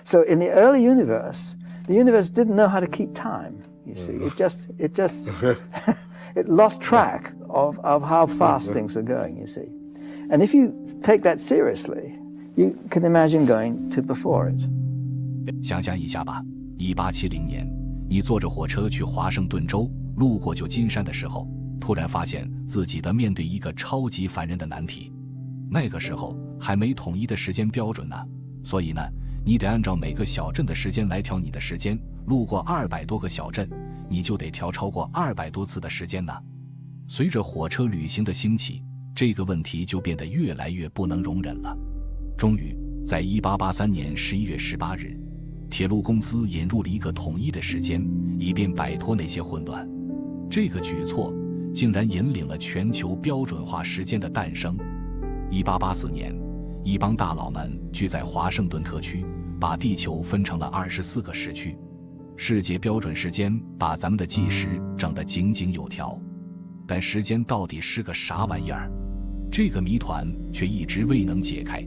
So in the early universe, the universe didn't know how to keep time. You see, it just it lost track of how fast things were going. You see, and if you take that seriously, you can imagine going to before it. 想象一下吧，1870年，你坐着火车去华盛顿州，路过旧金山的时候，突然发现自己面对一个超级烦人的难题。那个时候还没统一的时间标准呢，所以呢，你得按照每个小镇的时间来调你的时间。路过200多个小镇，你就得调超过200多次的时间呢。随着火车旅行的兴起，这个问题就变得越来越不能容忍了。终于，在1883年11月18日，铁路公司引入了一个统一的时间，以便摆脱那些混乱。这个举措竟然引领了全球标准化时间的诞生。1884年，一帮大佬们聚在华盛顿特区，把地球分成了24个时区。世界标准时间把咱们的计时整得井井有条，但时间到底是个啥玩意儿？这个谜团却一直未能解开。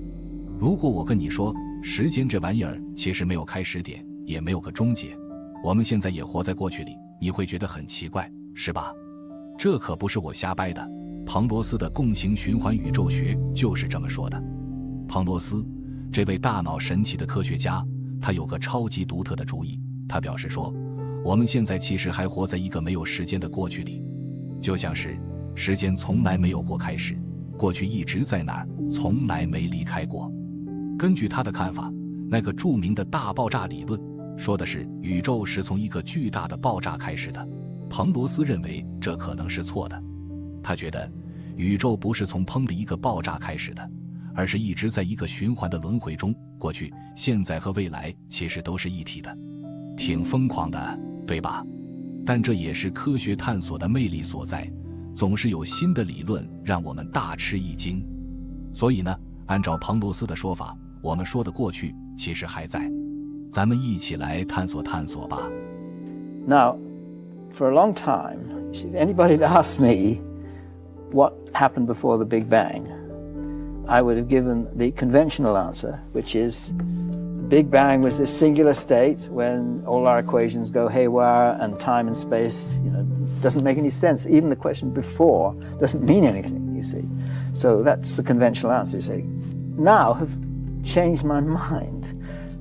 如果我跟你说，时间这玩意儿其实没有开始点，也没有个终结，我们现在也活在过去里，你会觉得很奇怪，是吧？这可不是我瞎掰的，彭罗斯的共形循环宇宙学就是这么说的。彭罗斯，这位大脑神奇的科学家，他有个超级独特的主意。他表示说，我们现在其实还活在一个没有时间的过去里，就像是时间从来没有过开始，过去一直在那儿，从来没离开过。根据他的看法，那个著名的大爆炸理论说的是宇宙是从一个巨大的爆炸开始的。彭罗斯认为这可能是错的，他觉得宇宙不是从砰的一个爆炸开始的，而是一直在一个循环的轮回中，过去、现在和未来其实都是一体的。挺疯狂的，对吧？但这也是科学探索的魅力所在，总是有新的理论让我们大吃一惊。所以呢，按照彭罗斯的说法，我们说的过去其实还在，咱们一起来探索探索吧。 Now, for a long time, if anybody had asked me what happened before the Big Bang, I would have given the conventional answer, which is Big Bang was this singular state when all our equations go haywire and time and space, doesn't make any sense. Even the question before doesn't mean anything, you see. So that's the conventional answer, you see. Now have changed my mind.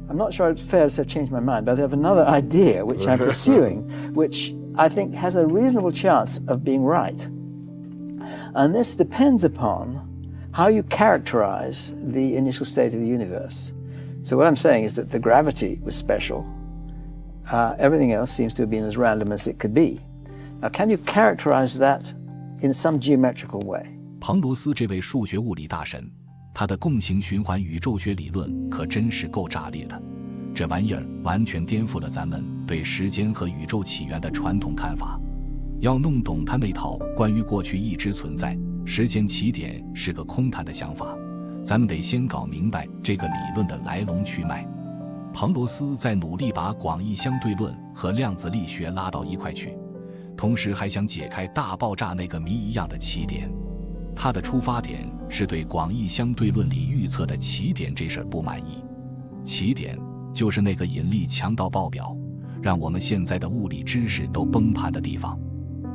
I'm not sure it's fair to say I've changed my mind, but I have another idea which I'm pursuing, which I think has a reasonable chance of being right. And this depends upon how you characterize the initial state of the universe. So what I'm saying is that the gravity was special. Everything else seems to have been as random as it could be. Now, can you characterize that in some geometrical way? 彭罗斯这位数学物理大神，他的共形循环宇宙学理论可真是够炸裂的。这玩意儿完全颠覆了咱们对时间和宇宙起源的传统看法。要弄懂他那套关于过去一直存在、时间起点是个空谈的想法，咱们得先搞明白这个理论的来龙去脉。彭罗斯在努力把广义相对论和量子力学拉到一块去，同时还想解开大爆炸那个谜一样的起点。他的出发点是对广义相对论里预测的起点这事儿不满意。起点就是那个引力强到爆表，让我们现在的物理知识都崩盘的地方。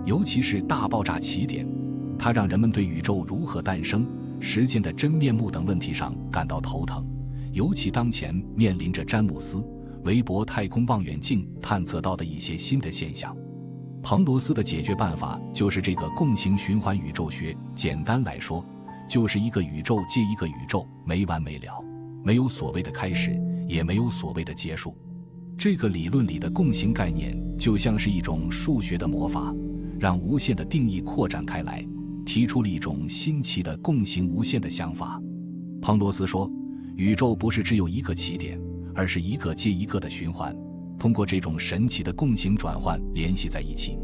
尤其是大爆炸起点，它让人们对宇宙如何诞生、时间的真面目等问题上感到头疼，尤其当前面临着詹姆斯·韦伯太空望远镜探测到的一些新的现象。彭罗斯的解决办法就是这个共形循环宇宙学，简单来说，就是一个宇宙接一个宇宙，没完没了，没有所谓的开始，也没有所谓的结束。这个理论里的共形概念就像是一种数学的魔法，让无限的定义扩展开来，提出了一种新奇的共形无限的想法。彭罗斯说，宇宙不是只有一个起点，而是一个接一个的循环，通过这种神奇的共形转换联系在一起。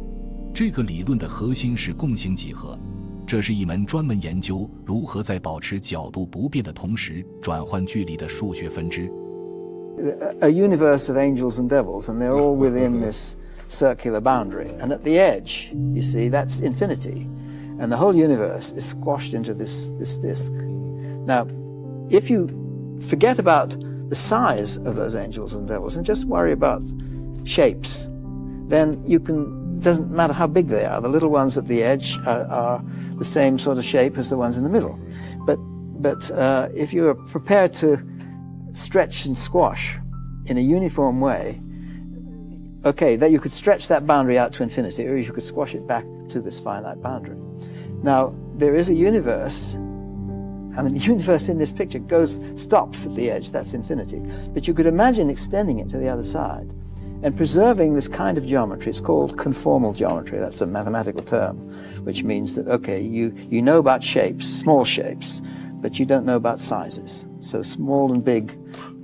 这个理论的核心是共形几何，这是一门专门研究如何在保持角度不变的同时转换距离的数学分支。A universe of angels and devils, and they're all within this circular boundary. And at the edge, you see, that's infinity. And the whole universe is squashed into this disk. Now, if you forget about the size of those angels and devils and just worry about shapes, then doesn't matter how big they are. The little ones at the edge are the same sort of shape as the ones in the middle. But if you are prepared to stretch and squash in a uniform way, okay, that you could stretch that boundary out to infinity, or you could squash it back to this finite boundary. Now, there is a universe, and the universe in this picture stops at the edge, that's infinity. But you could imagine extending it to the other side and preserving this kind of geometry. It's called conformal geometry. That's a mathematical term, which means that, okay, you know about shapes, small shapes, but you don't know about sizes. So small and big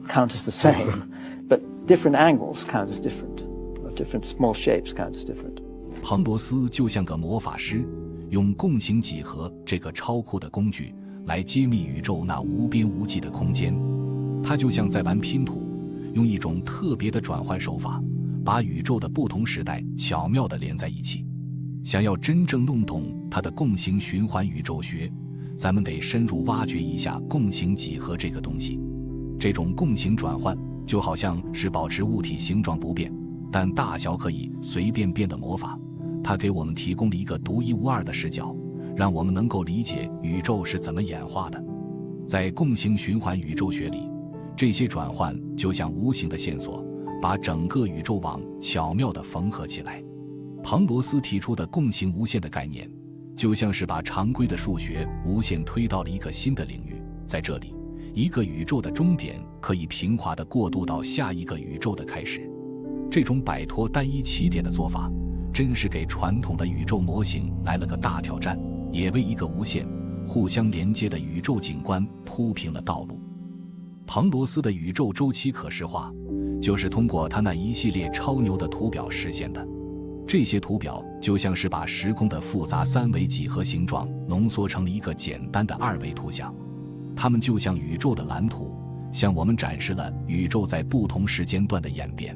count as the same, but different angles count as different, or different small shapes count as different. 彭罗斯就像个魔法师，用共形几何这个超酷的工具来揭秘宇宙那无边无际的空间。他就像在玩拼图，用一种特别的转换手法，把宇宙的不同时代巧妙地连在一起。想要真正弄懂他的共形循环宇宙学，咱们得深入挖掘一下共形几何这个东西。这种共形转换就好像是保持物体形状不变，但大小可以随便变的魔法。它给我们提供了一个独一无二的视角，让我们能够理解宇宙是怎么演化的。在共形循环宇宙学里，这些转换就像无形的线索，把整个宇宙网巧妙地缝合起来。彭罗斯提出的共形无限的概念，就像是把常规的数学无限推到了一个新的领域。在这里，一个宇宙的终点可以平滑地过渡到下一个宇宙的开始。这种摆脱单一起点的做法，真是给传统的宇宙模型来了个大挑战，也为一个无限、互相连接的宇宙景观铺平了道路。彭罗斯的宇宙周期可视化，就是通过他那一系列超牛的图表实现的。这些图表就像是把时空的复杂三维几何形状浓缩成了一个简单的二维图像，它们就像宇宙的蓝图，向我们展示了宇宙在不同时间段的演变。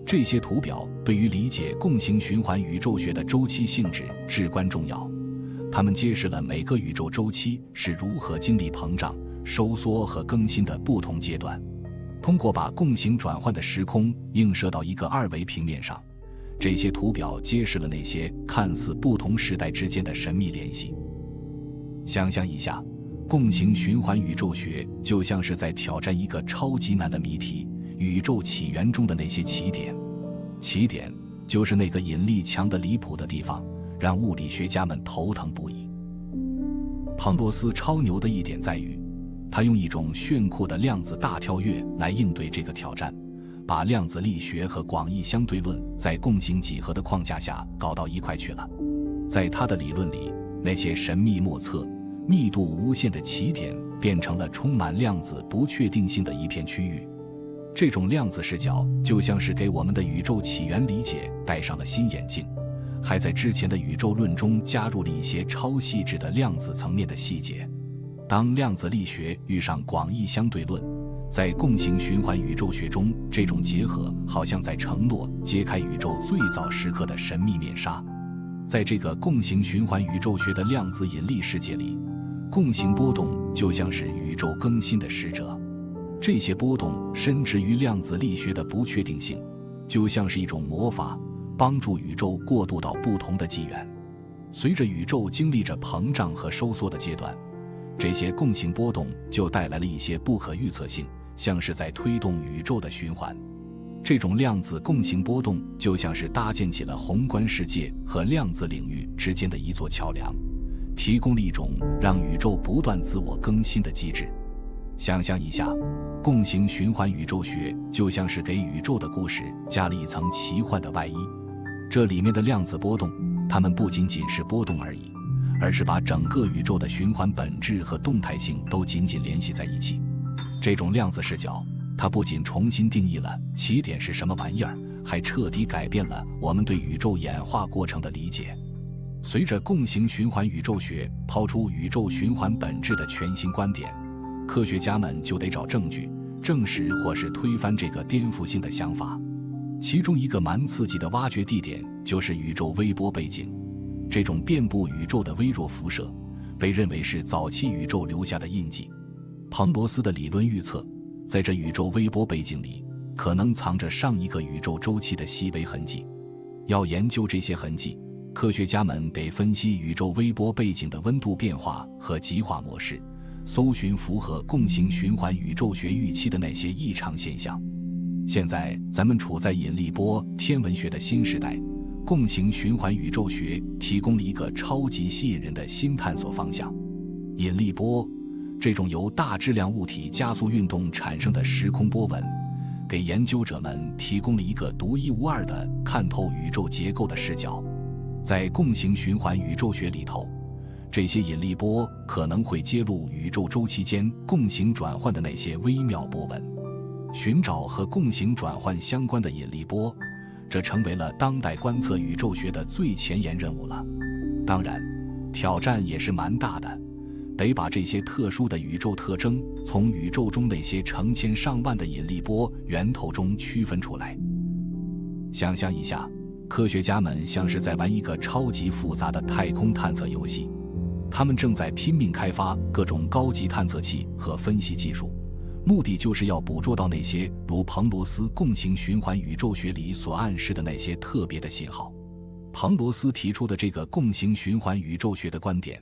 这些图表对于理解共形循环宇宙学的周期性质至关重要，它们揭示了每个宇宙周期是如何经历膨胀、收缩和更新的不同阶段。通过把共形转换的时空映射到一个二维平面上，这些图表揭示了那些看似不同时代之间的神秘联系。想象一下，共形循环宇宙学就像是在挑战一个超级难的谜题，宇宙起源中的那些起点。起点就是那个引力强得离谱的地方，让物理学家们头疼不已。彭罗斯超牛的一点在于，他用一种炫酷的量子大跳跃来应对这个挑战，把量子力学和广义相对论在共形几何的框架下搞到一块去了。在他的理论里，那些神秘莫测、密度无限的起点变成了充满量子不确定性的一片区域。这种量子视角就像是给我们的宇宙起源理解戴上了新眼镜，还在之前的宇宙论中加入了一些超细致的量子层面的细节。当量子力学遇上广义相对论，在共形循环宇宙学中，这种结合好像在承诺揭开宇宙最早时刻的神秘面纱。在这个共形循环宇宙学的量子引力世界里，共形波动就像是宇宙更新的使者。这些波动深植于量子力学的不确定性，就像是一种魔法，帮助宇宙过渡到不同的纪元。随着宇宙经历着膨胀和收缩的阶段，这些共形波动就带来了一些不可预测性，像是在推动宇宙的循环。这种量子共形波动就像是搭建起了宏观世界和量子领域之间的一座桥梁，提供了一种让宇宙不断自我更新的机制。想象一下，共形循环宇宙学就像是给宇宙的故事加了一层奇幻的外衣。这里面的量子波动，它们不仅仅是波动而已，而是把整个宇宙的循环本质和动态性都紧紧联系在一起。这种量子视角，它不仅重新定义了起点是什么玩意儿，还彻底改变了我们对宇宙演化过程的理解。随着共形循环宇宙学抛出宇宙循环本质的全新观点，科学家们就得找证据，证实或是推翻这个颠覆性的想法。其中一个蛮刺激的挖掘地点就是宇宙微波背景。这种遍布宇宙的微弱辐射，被认为是早期宇宙留下的印记。彭罗斯的理论预测，在这宇宙微波背景里，可能藏着上一个宇宙周期的细微痕迹。要研究这些痕迹，科学家们得分析宇宙微波背景的温度变化和极化模式，搜寻符合共形循环宇宙学预期的那些异常现象。现在咱们处在引力波天文学的新时代，共形循环宇宙学提供了一个超级吸引人的新探索方向。引力波，这种由大质量物体加速运动产生的时空波纹，给研究者们提供了一个独一无二的看透宇宙结构的视角。在共形循环宇宙学里头，这些引力波可能会揭露宇宙周期间共形转换的那些微妙波纹。寻找和共形转换相关的引力波，这成为了当代观测宇宙学的最前沿任务了。当然，挑战也是蛮大的，得把这些特殊的宇宙特征从宇宙中那些成千上万的引力波源头中区分出来。想象一下，科学家们像是在玩一个超级复杂的太空探测游戏，他们正在拼命开发各种高级探测器和分析技术，目的就是要捕捉到那些如彭罗斯共形循环宇宙学里所暗示的那些特别的信号。彭罗斯提出的这个共形循环宇宙学的观点，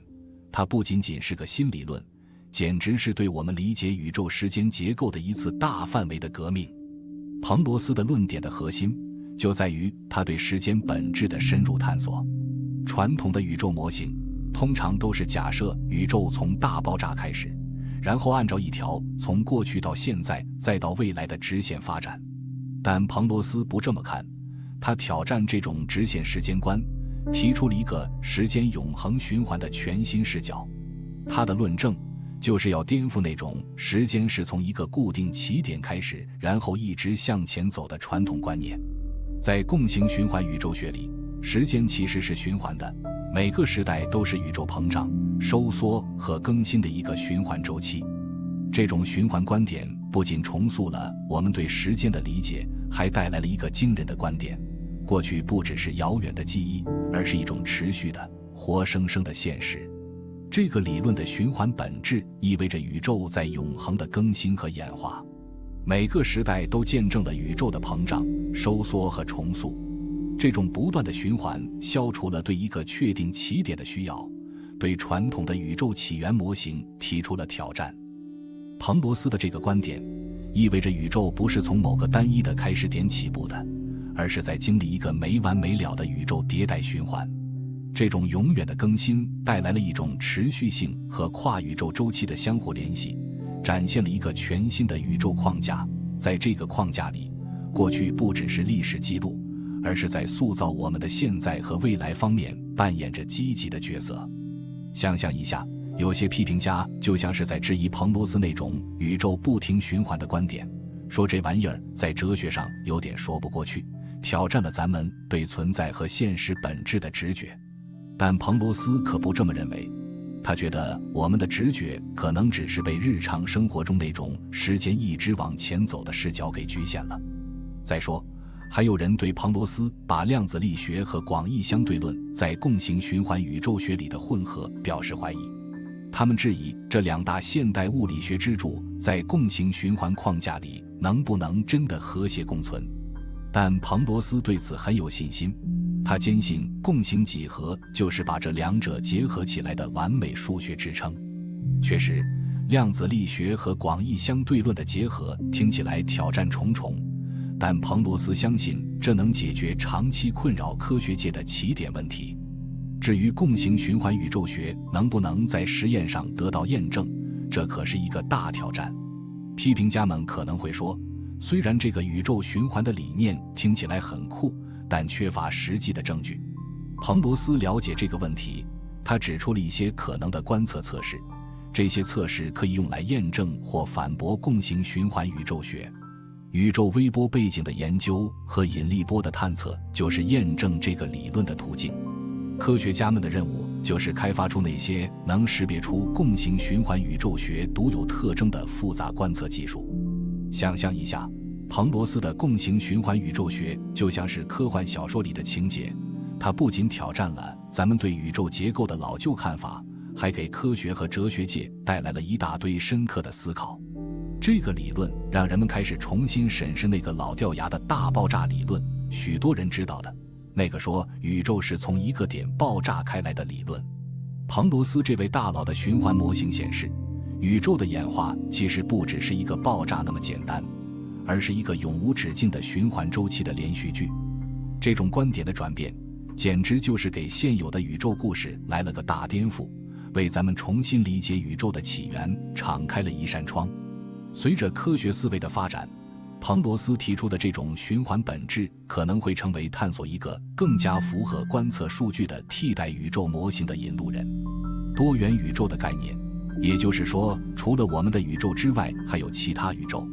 它不仅仅是个新理论，简直是对我们理解宇宙时间结构的一次大范围的革命。彭罗斯的论点的核心就在于他对时间本质的深入探索。传统的宇宙模型通常都是假设宇宙从大爆炸开始，然后按照一条从过去到现在再到未来的直线发展。但彭罗斯不这么看，他挑战这种直线时间观，提出了一个时间永恒循环的全新视角。他的论证就是要颠覆那种时间是从一个固定起点开始，然后一直向前走的传统观念。在共形循环宇宙学里，时间其实是循环的，每个时代都是宇宙膨胀、收缩和更新的一个循环周期。这种循环观点不仅重塑了我们对时间的理解，还带来了一个惊人的观点：过去不只是遥远的记忆，而是一种持续的、活生生的现实。这个理论的循环本质意味着宇宙在永恒的更新和演化，每个时代都见证了宇宙的膨胀、收缩和重塑。这种不断的循环消除了对一个确定起点的需要，对传统的宇宙起源模型提出了挑战。彭罗斯的这个观点意味着宇宙不是从某个单一的开始点起步的，而是在经历一个没完没了的宇宙迭代循环。这种永远的更新带来了一种持续性和跨宇宙周期的相互联系，展现了一个全新的宇宙框架。在这个框架里，过去不只是历史记录，而是在塑造我们的现在和未来方面扮演着积极的角色。想象一下，有些批评家就像是在质疑彭罗斯那种宇宙不停循环的观点，说这玩意儿在哲学上有点说不过去，挑战了咱们对存在和现实本质的直觉。但彭罗斯可不这么认为，他觉得我们的直觉可能只是被日常生活中那种时间一直往前走的视角给局限了。再说，还有人对彭罗斯把量子力学和广义相对论在共形循环宇宙学里的混合表示怀疑。他们质疑这两大现代物理学支柱在共形循环框架里能不能真的和谐共存。但彭罗斯对此很有信心，他坚信共形几何就是把这两者结合起来的完美数学支撑。确实，量子力学和广义相对论的结合听起来挑战重重，但彭罗斯相信这能解决长期困扰科学界的起点问题。至于共形循环宇宙学能不能在实验上得到验证，这可是一个大挑战。批评家们可能会说，虽然这个宇宙循环的理念听起来很酷，但缺乏实际的证据。彭罗斯了解这个问题，他指出了一些可能的观测测试，这些测试可以用来验证或反驳共形循环宇宙学。宇宙微波背景的研究和引力波的探测就是验证这个理论的途径。科学家们的任务就是开发出那些能识别出共形循环宇宙学独有特征的复杂观测技术。想象一下，彭罗斯的共形循环宇宙学就像是科幻小说里的情节，它不仅挑战了咱们对宇宙结构的老旧看法，还给科学和哲学界带来了一大堆深刻的思考。这个理论让人们开始重新审视那个老掉牙的大爆炸理论，许多人知道的那个说宇宙是从一个点爆炸开来的理论。彭罗斯这位大佬的循环模型显示，宇宙的演化其实不只是一个爆炸那么简单，而是一个永无止境的循环周期的连续剧。这种观点的转变简直就是给现有的宇宙故事来了个大颠覆，为咱们重新理解宇宙的起源敞开了一扇窗。随着科学思维的发展，彭罗斯提出的这种循环本质可能会成为探索一个更加符合观测数据的替代宇宙模型的引路人。多元宇宙的概念，也就是说除了我们的宇宙之外还有其他宇宙，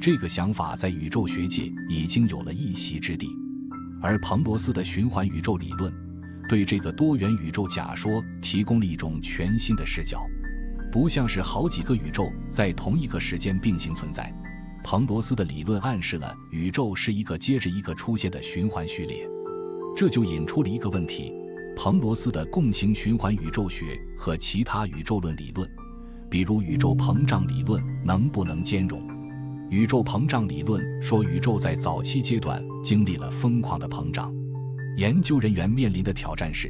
这个想法在宇宙学界已经有了一席之地。而彭罗斯的循环宇宙理论对这个多元宇宙假说提供了一种全新的视角，不像是好几个宇宙在同一个时间并行存在。彭罗斯的理论暗示了宇宙是一个接着一个出现的循环序列，这就引出了一个问题：彭罗斯的共形循环宇宙学和其他宇宙论理论，比如宇宙膨胀理论，能不能兼容？宇宙膨胀理论说宇宙在早期阶段经历了疯狂的膨胀，研究人员面临的挑战是，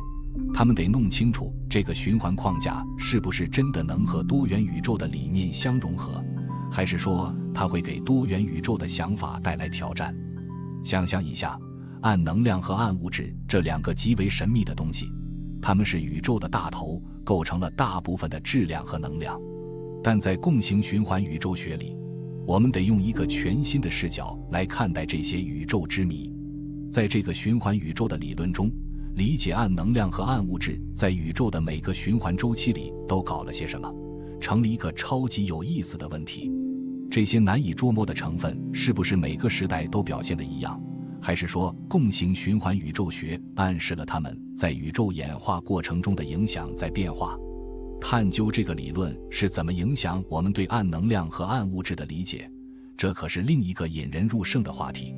他们得弄清楚这个循环框架是不是真的能和多元宇宙的理念相融合，还是说它会给多元宇宙的想法带来挑战。想象一下，暗能量和暗物质这两个极为神秘的东西，它们是宇宙的大头，构成了大部分的质量和能量。但在共形循环宇宙学里，我们得用一个全新的视角来看待这些宇宙之谜。在这个循环宇宙的理论中，理解暗能量和暗物质在宇宙的每个循环周期里都搞了些什么，成了一个超级有意思的问题。这些难以捉摸的成分是不是每个时代都表现得一样，还是说共形循环宇宙学暗示了它们在宇宙演化过程中的影响在变化？探究这个理论是怎么影响我们对暗能量和暗物质的理解，这可是另一个引人入胜的话题。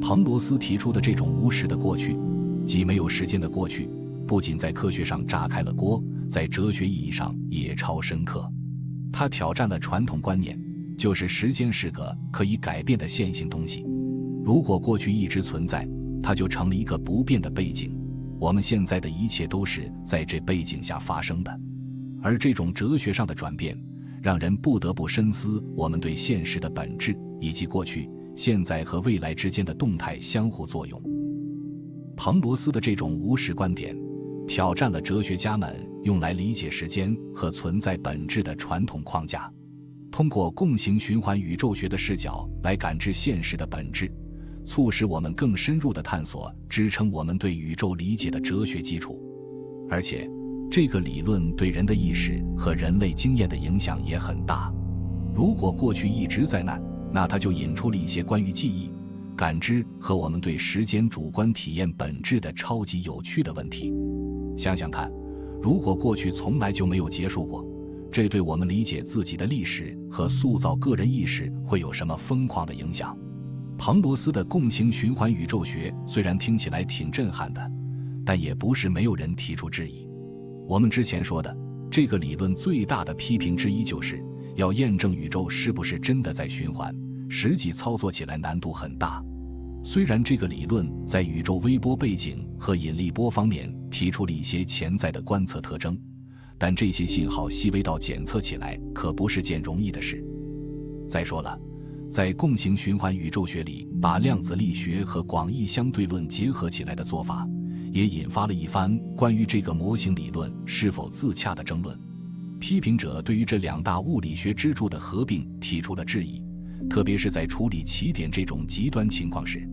彭罗斯提出的这种无时的过去，即没有时间的过去，不仅在科学上炸开了锅，在哲学意义上也超深刻。他挑战了传统观念，就是时间是个可以改变的线性东西。如果过去一直存在，它就成了一个不变的背景，我们现在的一切都是在这背景下发生的。而这种哲学上的转变，让人不得不深思我们对现实的本质，以及过去、现在和未来之间的动态相互作用。彭罗斯的这种无时观点，挑战了哲学家们用来理解时间和存在本质的传统框架。通过共形循环宇宙学的视角来感知现实的本质，促使我们更深入地探索支撑我们对宇宙理解的哲学基础。而且这个理论对人的意识和人类经验的影响也很大。如果过去一直在那它就引出了一些关于记忆、感知和我们对时间主观体验本质的超级有趣的问题。想想看，如果过去从来就没有结束过，这对我们理解自己的历史和塑造个人意识会有什么疯狂的影响？彭罗斯的共形循环宇宙学虽然听起来挺震撼的，但也不是没有人提出质疑。我们之前说的，这个理论最大的批评之一就是要验证宇宙是不是真的在循环，实际操作起来难度很大。虽然这个理论在宇宙微波背景和引力波方面提出了一些潜在的观测特征，但这些信号细微到检测起来可不是件容易的事。再说了，在共形循环宇宙学里，把量子力学和广义相对论结合起来的做法，也引发了一番关于这个模型理论是否自洽的争论。批评者对于这两大物理学支柱的合并提出了质疑，特别是在处理奇点这种极端情况时。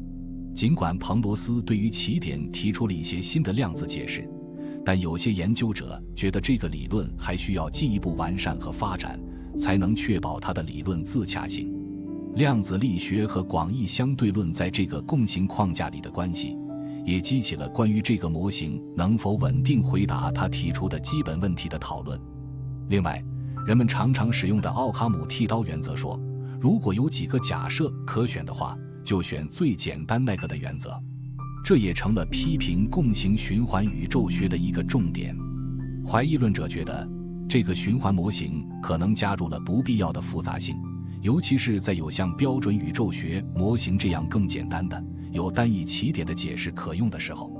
尽管彭罗斯对于奇点提出了一些新的量子解释，但有些研究者觉得这个理论还需要进一步完善和发展，才能确保它的理论自洽性。量子力学和广义相对论在这个共形框架里的关系，也激起了关于这个模型能否稳定回答他提出的基本问题的讨论。另外，人们常常使用的奥卡姆剃刀原则说，如果有几个假设可选的话，就选最简单那个的原则。这也成了批评共形循环宇宙学的一个重点。怀疑论者觉得，这个循环模型可能加入了不必要的复杂性，尤其是在有像标准宇宙学模型这样更简单的、有单一起点的解释可用的时候。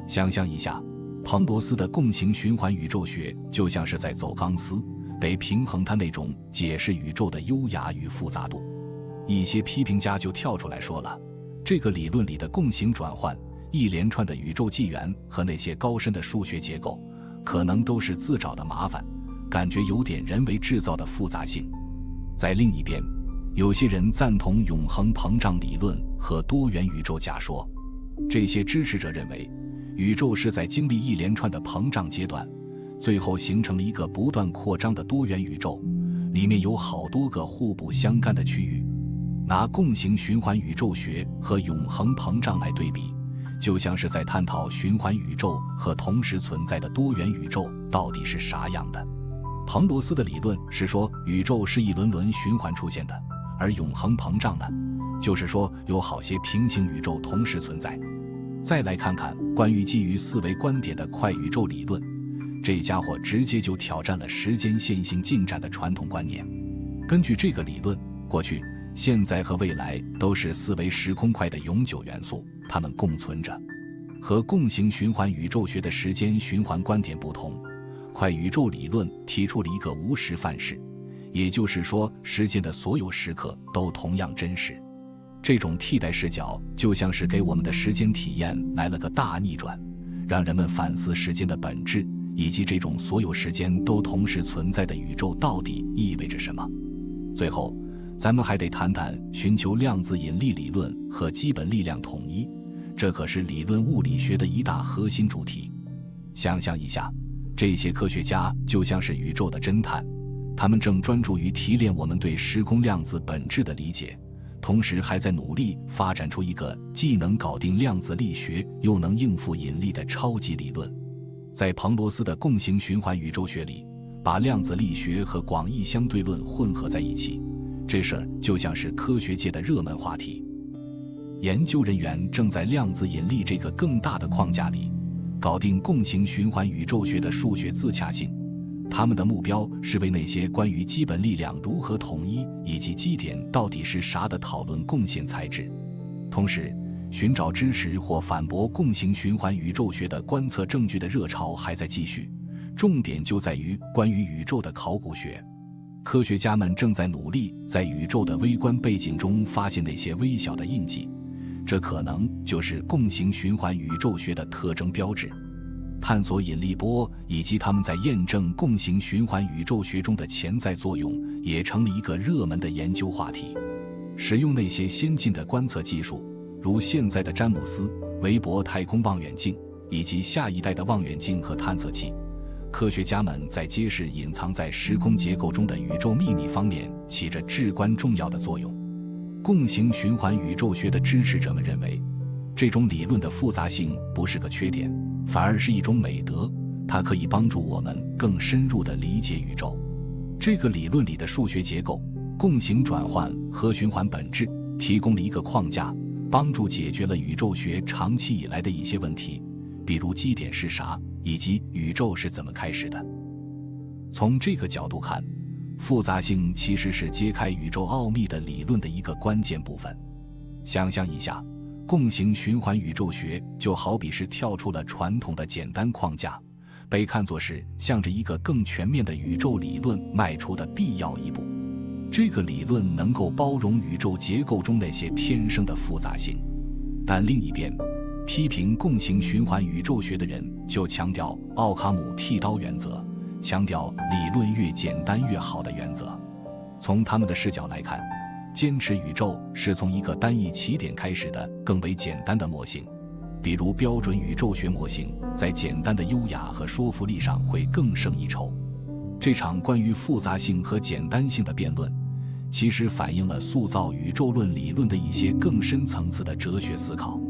想象一下，彭罗斯的共形循环宇宙学就像是在走钢丝，得平衡它那种解释宇宙的优雅与复杂度。一些批评家就跳出来说了，这个理论里的共形转换、一连串的宇宙纪元和那些高深的数学结构，可能都是自找的麻烦，感觉有点人为制造的复杂性。在另一边，有些人赞同永恒膨胀理论和多元宇宙假说。这些支持者认为，宇宙是在经历一连串的膨胀阶段，最后形成了一个不断扩张的多元宇宙，里面有好多个互不相干的区域。拿共形循环宇宙学和永恒膨胀来对比，就像是在探讨循环宇宙和同时存在的多元宇宙到底是啥样的。彭罗斯的理论是说宇宙是一轮轮循环出现的，而永恒膨胀呢，就是说有好些平行宇宙同时存在。再来看看关于基于四维观点的快宇宙理论，这家伙直接就挑战了时间线性进展的传统观念。根据这个理论，过去、现在和未来都是四维时空块的永久元素，它们共存着。和共形循环宇宙学的时间循环观点不同，快宇宙理论提出了一个无时范式，也就是说，时间的所有时刻都同样真实。这种替代视角就像是给我们的时间体验来了个大逆转，让人们反思时间的本质，以及这种所有时间都同时存在的宇宙到底意味着什么。最后，咱们还得谈谈寻求量子引力理论和基本力量统一，这可是理论物理学的一大核心主题。想象一下，这些科学家就像是宇宙的侦探，他们正专注于提炼我们对时空量子本质的理解，同时还在努力发展出一个既能搞定量子力学又能应付引力的超级理论。在彭罗斯的共形循环宇宙学里，把量子力学和广义相对论混合在一起，这事儿就像是科学界的热门话题。研究人员正在量子引力这个更大的框架里搞定共形循环宇宙学的数学自洽性，他们的目标是为那些关于基本力量如何统一以及基点到底是啥的讨论贡献材质。同时，寻找支持或反驳共形循环宇宙学的观测证据的热潮还在继续，重点就在于关于宇宙的考古学。科学家们正在努力在宇宙的微观背景中发现那些微小的印记，这可能就是共形循环宇宙学的特征标志。探索引力波以及他们在验证共形循环宇宙学中的潜在作用也成了一个热门的研究话题。使用那些先进的观测技术，如现在的詹姆斯·韦伯太空望远镜以及下一代的望远镜和探测器，科学家们在揭示隐藏在时空结构中的宇宙秘密方面起着至关重要的作用。共形循环宇宙学的支持者们认为，这种理论的复杂性不是个缺点，反而是一种美德，它可以帮助我们更深入地理解宇宙。这个理论里的数学结构、共形转换和循环本质提供了一个框架，帮助解决了宇宙学长期以来的一些问题，比如基点是啥，以及宇宙是怎么开始的。从这个角度看，复杂性其实是揭开宇宙奥秘的理论的一个关键部分。想象一下，共形循环宇宙学就好比是跳出了传统的简单框架，被看作是向着一个更全面的宇宙理论迈出的必要一步。这个理论能够包容宇宙结构中那些天生的复杂性，但另一边，批评共形循环宇宙学的人就强调奥卡姆剃刀原则，强调理论越简单越好的原则。从他们的视角来看，坚持宇宙是从一个单一起点开始的更为简单的模型，比如标准宇宙学模型在简单的优雅和说服力上会更胜一筹。这场关于复杂性和简单性的辩论，其实反映了塑造宇宙论理论的一些更深层次的哲学思考。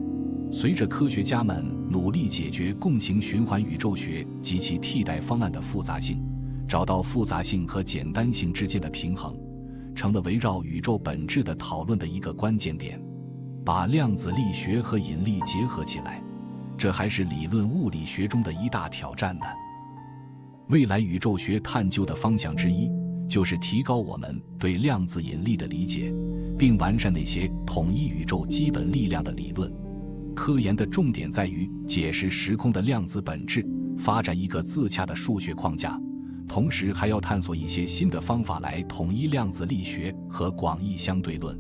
随着科学家们努力解决共形循环宇宙学及其替代方案的复杂性，找到复杂性和简单性之间的平衡，成了围绕宇宙本质的讨论的一个关键点。把量子力学和引力结合起来，这还是理论物理学中的一大挑战呢。未来宇宙学探究的方向之一，就是提高我们对量子引力的理解，并完善那些统一宇宙基本力量的理论。科研的重点在于解释时空的量子本质，发展一个自洽的数学框架，同时还要探索一些新的方法来统一量子力学和广义相对论。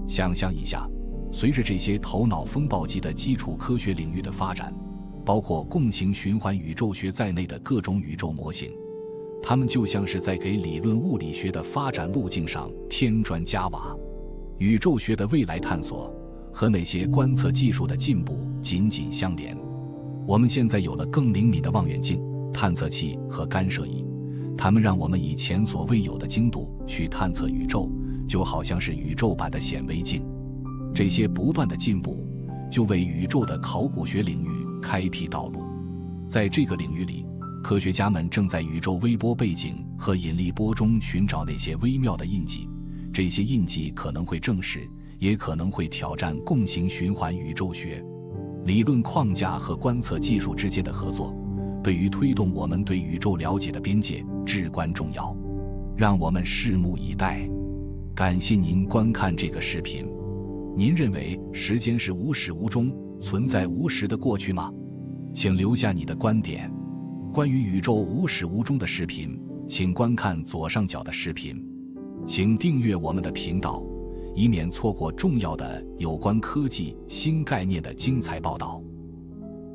想象一下，随着这些头脑风暴级的基础科学领域的发展，包括共形循环宇宙学在内的各种宇宙模型，它们就像是在给理论物理学的发展路径上添砖加瓦。宇宙学的未来探索和那些观测技术的进步紧紧相连。我们现在有了更灵敏的望远镜、探测器和干涉仪，它们让我们以前所未有的精度去探测宇宙，就好像是宇宙版的显微镜。这些不断的进步就为宇宙的考古学领域开辟道路。在这个领域里，科学家们正在宇宙微波背景和引力波中寻找那些微妙的印记，这些印记可能会证实，也可能会挑战共形循环宇宙学。理论框架和观测技术之间的合作，对于推动我们对宇宙了解的边界至关重要。让我们拭目以待。感谢您观看这个视频。您认为时间是无始无终，存在无时的过去吗？请留下你的观点。关于宇宙无始无终的视频，请观看左上角的视频。请订阅我们的频道，以免错过重要的有关科技新概念的精彩报道。